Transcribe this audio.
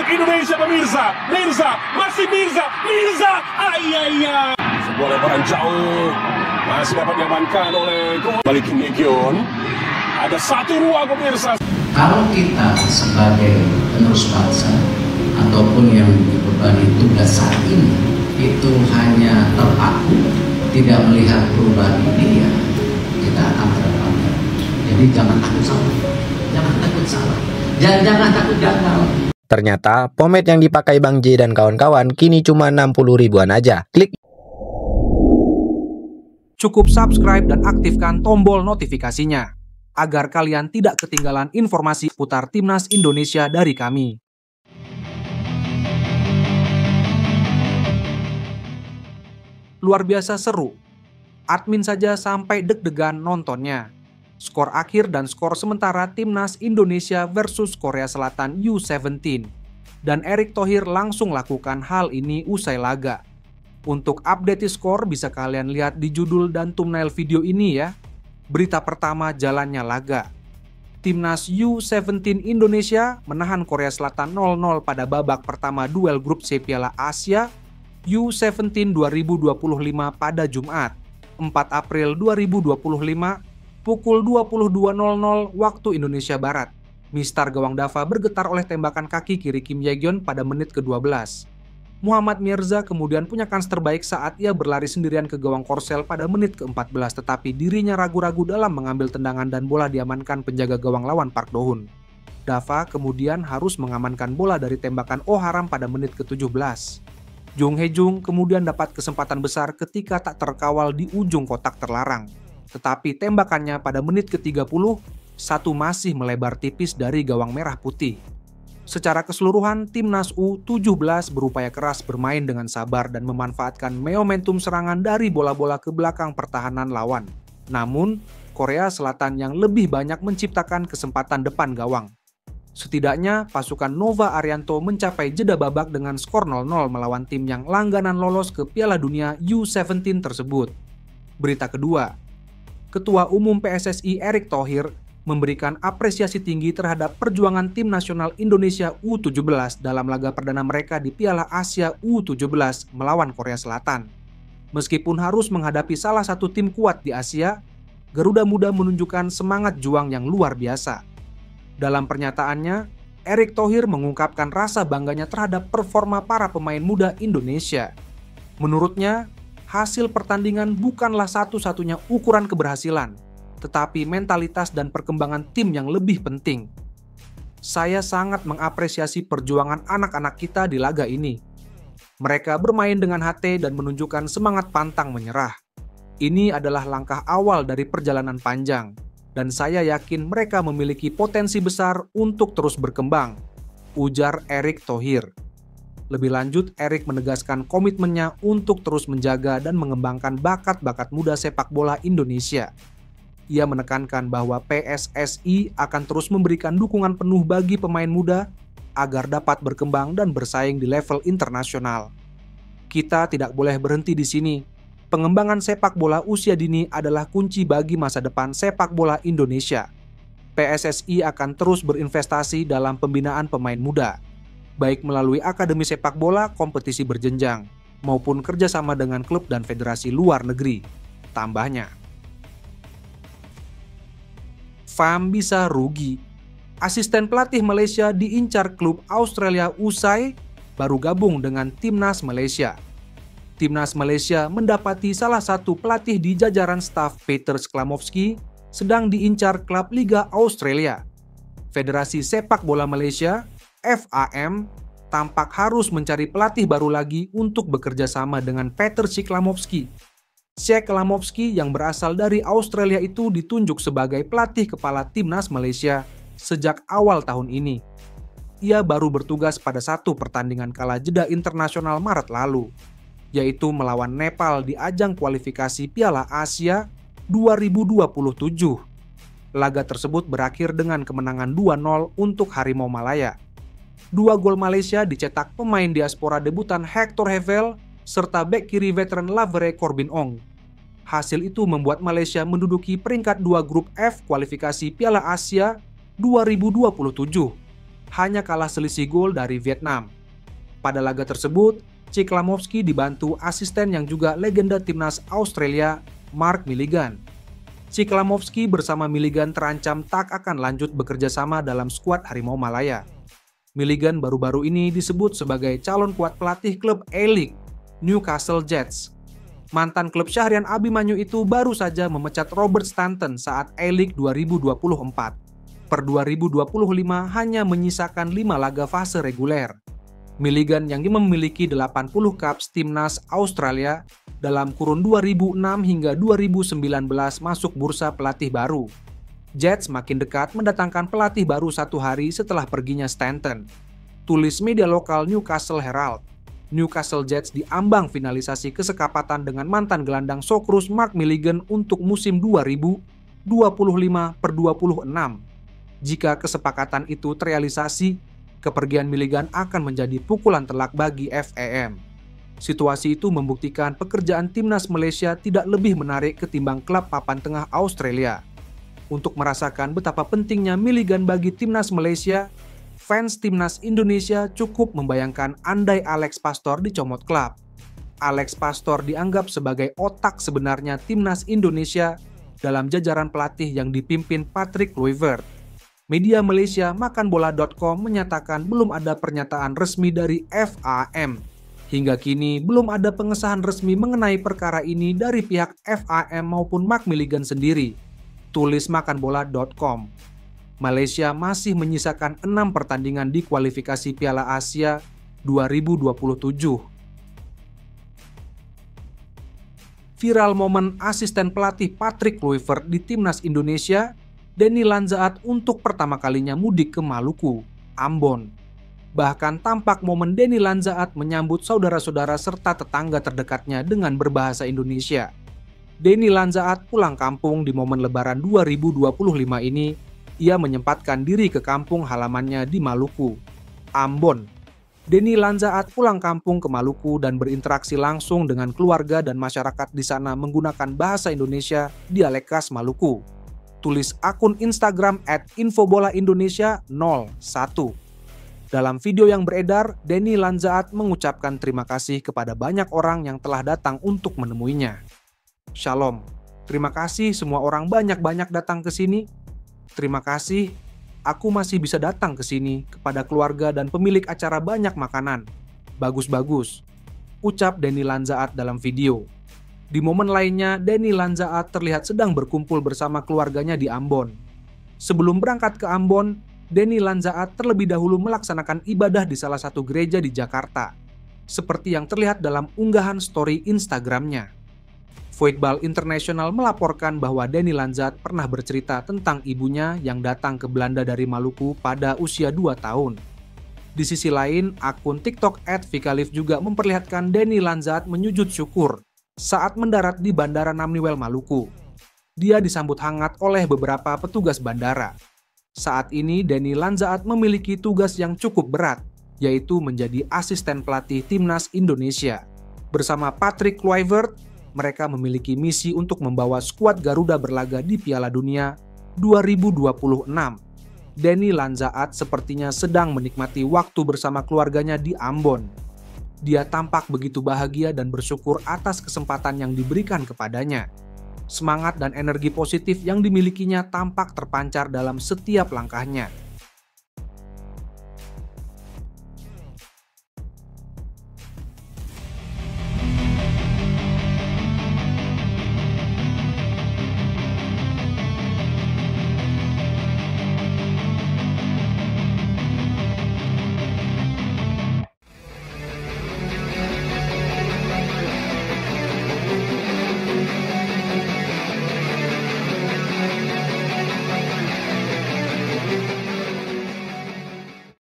untuk Indonesia pemirsa. Mirza, masih Mirza. Ayaya. Sebuah lebaran jauh. Masih dapat diamankan oleh balikin Gideon. Ada satu ruang pemirsa. Kalau kita sebagai penerus bangsa ataupun yang dibebani tugas saat ini itu hanya terpaku, tidak melihat perubahan ini, ya kita akan terlambat. Jadi jangan takut salah, jangan takut gagal. Ternyata pomade yang dipakai Bang J dan kawan-kawan kini cuma 60 ribuan aja. Klik. Cukup subscribe dan aktifkan tombol notifikasinya agar kalian tidak ketinggalan informasi putar Timnas Indonesia dari kami. Luar biasa seru. Admin saja sampai deg-degan nontonnya. Skor akhir dan skor sementara Timnas Indonesia versus Korea Selatan U17. Dan Erick Thohir langsung lakukan hal ini usai laga. Untuk update skor bisa kalian lihat di judul dan thumbnail video ini ya. Berita pertama, jalannya laga. Timnas U17 Indonesia menahan Korea Selatan 0-0 pada babak pertama duel grup C Piala Asia U17 2025 pada Jumat, 4 April 2025, pukul 22.00 waktu Indonesia Barat. Mistar gawang Dava bergetar oleh tembakan kaki kiri Kim Ye-gyeon pada menit ke-12. Muhammad Mirza kemudian punya kans terbaik saat ia berlari sendirian ke gawang Korsel pada menit ke-14, tetapi dirinya ragu-ragu dalam mengambil tendangan dan bola diamankan penjaga gawang lawan Park Do-hun. Dava kemudian harus mengamankan bola dari tembakan Oh Haram pada menit ke-17. Jung Hae-jung kemudian dapat kesempatan besar ketika tak terkawal di ujung kotak terlarang. Tetapi tembakannya pada menit ke-30, satu masih melebar tipis dari gawang merah putih. Secara keseluruhan, Timnas U17 berupaya keras bermain dengan sabar dan memanfaatkan momentum serangan dari bola-bola ke belakang pertahanan lawan. Namun, Korea Selatan yang lebih banyak menciptakan kesempatan depan gawang. Setidaknya, pasukan Nova Arianto mencapai jeda babak dengan skor 0-0 melawan tim yang langganan lolos ke Piala Dunia U17 tersebut. Berita kedua, Ketua Umum PSSI Erick Thohir memberikan apresiasi tinggi terhadap perjuangan tim nasional Indonesia U17 dalam laga perdana mereka di Piala Asia U17 melawan Korea Selatan. Meskipun harus menghadapi salah satu tim kuat di Asia, Garuda Muda menunjukkan semangat juang yang luar biasa. Dalam pernyataannya, Erick Thohir mengungkapkan rasa bangganya terhadap performa para pemain muda Indonesia. Menurutnya, hasil pertandingan bukanlah satu-satunya ukuran keberhasilan, tetapi mentalitas dan perkembangan tim yang lebih penting. Saya sangat mengapresiasi perjuangan anak-anak kita di laga ini. Mereka bermain dengan hati dan menunjukkan semangat pantang menyerah. Ini adalah langkah awal dari perjalanan panjang, dan saya yakin mereka memiliki potensi besar untuk terus berkembang, ujar Erick Thohir. Lebih lanjut, Erick menegaskan komitmennya untuk terus menjaga dan mengembangkan bakat-bakat muda sepak bola Indonesia. Ia menekankan bahwa PSSI akan terus memberikan dukungan penuh bagi pemain muda agar dapat berkembang dan bersaing di level internasional. Kita tidak boleh berhenti di sini. Pengembangan sepak bola usia dini adalah kunci bagi masa depan sepak bola Indonesia. PSSI akan terus berinvestasi dalam pembinaan pemain muda, baik melalui akademi sepak bola kompetisi berjenjang, maupun kerjasama dengan klub dan federasi luar negeri, tambahnya. FAM bisa rugi. Asisten pelatih Malaysia diincar klub Australia usai baru gabung dengan Timnas Malaysia. Timnas Malaysia mendapati salah satu pelatih di jajaran staf Peter Sklamovski sedang diincar klub Liga Australia. Federasi Sepak Bola Malaysia, FAM, tampak harus mencari pelatih baru lagi untuk bekerja sama dengan Peter Sklamovski. Sklamovski yang berasal dari Australia itu ditunjuk sebagai pelatih kepala Timnas Malaysia sejak awal tahun ini. Ia baru bertugas pada satu pertandingan kala jeda internasional Maret lalu, yaitu melawan Nepal di ajang kualifikasi Piala Asia 2027. Laga tersebut berakhir dengan kemenangan 2-0 untuk Harimau Malaya. 2 gol Malaysia dicetak pemain diaspora debutan Hector Hevel serta bek kiri veteran Lavere Corbin Ong. Hasil itu membuat Malaysia menduduki peringkat 2 grup F kualifikasi Piala Asia 2027. hanya kalah selisih gol dari Vietnam. Pada laga tersebut, Ciklamovsky dibantu asisten yang juga legenda timnas Australia, Mark Milligan. Ciklamovsky bersama Milligan terancam tak akan lanjut bekerja sama dalam skuad Harimau Malaya. Milligan baru-baru ini disebut sebagai calon kuat pelatih klub A-League, Newcastle Jets. Mantan klub Syahrian Abimanyu itu baru saja memecat Robert Stanton saat A-League 2024. Per 2025 hanya menyisakan 5 laga fase reguler. Milligan yang memiliki 80 caps timnas Australia dalam kurun 2006 hingga 2019 masuk bursa pelatih baru. Jets makin dekat mendatangkan pelatih baru 1 hari setelah perginya Stanton. Tulis media lokal Newcastle Herald. Newcastle Jets diambang finalisasi kesekapatan dengan mantan gelandang Socceroos Mark Milligan untuk musim 2025/26. Jika kesepakatan itu terrealisasi, kepergian Milligan akan menjadi pukulan telak bagi FAM. Situasi itu membuktikan pekerjaan timnas Malaysia tidak lebih menarik ketimbang klub papan tengah Australia. Untuk merasakan betapa pentingnya Milligan bagi timnas Malaysia, fans timnas Indonesia cukup membayangkan andai Alex Pastor dicomot klub. Alex Pastor dianggap sebagai otak sebenarnya timnas Indonesia dalam jajaran pelatih yang dipimpin Patrick Kluivert. Media Malaysia makanbola.com menyatakan belum ada pernyataan resmi dari FAM. Hingga kini belum ada pengesahan resmi mengenai perkara ini dari pihak FAM maupun Mark Milligan sendiri. Tulis makanbola.com. Malaysia masih menyisakan 6 pertandingan di kualifikasi Piala Asia 2027. Viral momen asisten pelatih Patrick Kluivert di timnas Indonesia, Denny Lanzaat untuk pertama kalinya mudik ke Maluku, Ambon. Bahkan tampak momen Denny Lanzaat menyambut saudara-saudara serta tetangga terdekatnya dengan berbahasa Indonesia. Denny Lanzaat pulang kampung di momen Lebaran 2025 ini. Ia menyempatkan diri ke kampung halamannya di Maluku, Ambon. Denny Lanzaat pulang kampung ke Maluku dan berinteraksi langsung dengan keluarga dan masyarakat di sana menggunakan bahasa Indonesia dialek khas Maluku. Tulis akun Instagram @infobolaindonesia01. Dalam video yang beredar, Denny Lanzaat mengucapkan terima kasih kepada banyak orang yang telah datang untuk menemuinya. Shalom, terima kasih semua orang banyak-banyak datang ke sini. Terima kasih, aku masih bisa datang ke sini kepada keluarga dan pemilik acara banyak makanan. Bagus-bagus, ucap Denny Lanzaat dalam video. Di momen lainnya, Denny Lanzaat terlihat sedang berkumpul bersama keluarganya di Ambon. Sebelum berangkat ke Ambon, Denny Lanzaat terlebih dahulu melaksanakan ibadah di salah satu gereja di Jakarta, seperti yang terlihat dalam unggahan story Instagramnya. Voetbal International melaporkan bahwa Denny Lanzaat pernah bercerita tentang ibunya yang datang ke Belanda dari Maluku pada usia 2 tahun. Di sisi lain, akun TikTok @vikalif juga memperlihatkan Denny Lanzaat menyujud syukur saat mendarat di Bandara Namniwel, Maluku. Dia disambut hangat oleh beberapa petugas bandara. Saat ini, Denny Lanzaat memiliki tugas yang cukup berat, yaitu menjadi asisten pelatih timnas Indonesia. Bersama Patrick Kluivert, mereka memiliki misi untuk membawa skuad Garuda berlaga di Piala Dunia 2026. Denny Lanzaat sepertinya sedang menikmati waktu bersama keluarganya di Ambon. Dia tampak begitu bahagia dan bersyukur atas kesempatan yang diberikan kepadanya. Semangat dan energi positif yang dimilikinya tampak terpancar dalam setiap langkahnya.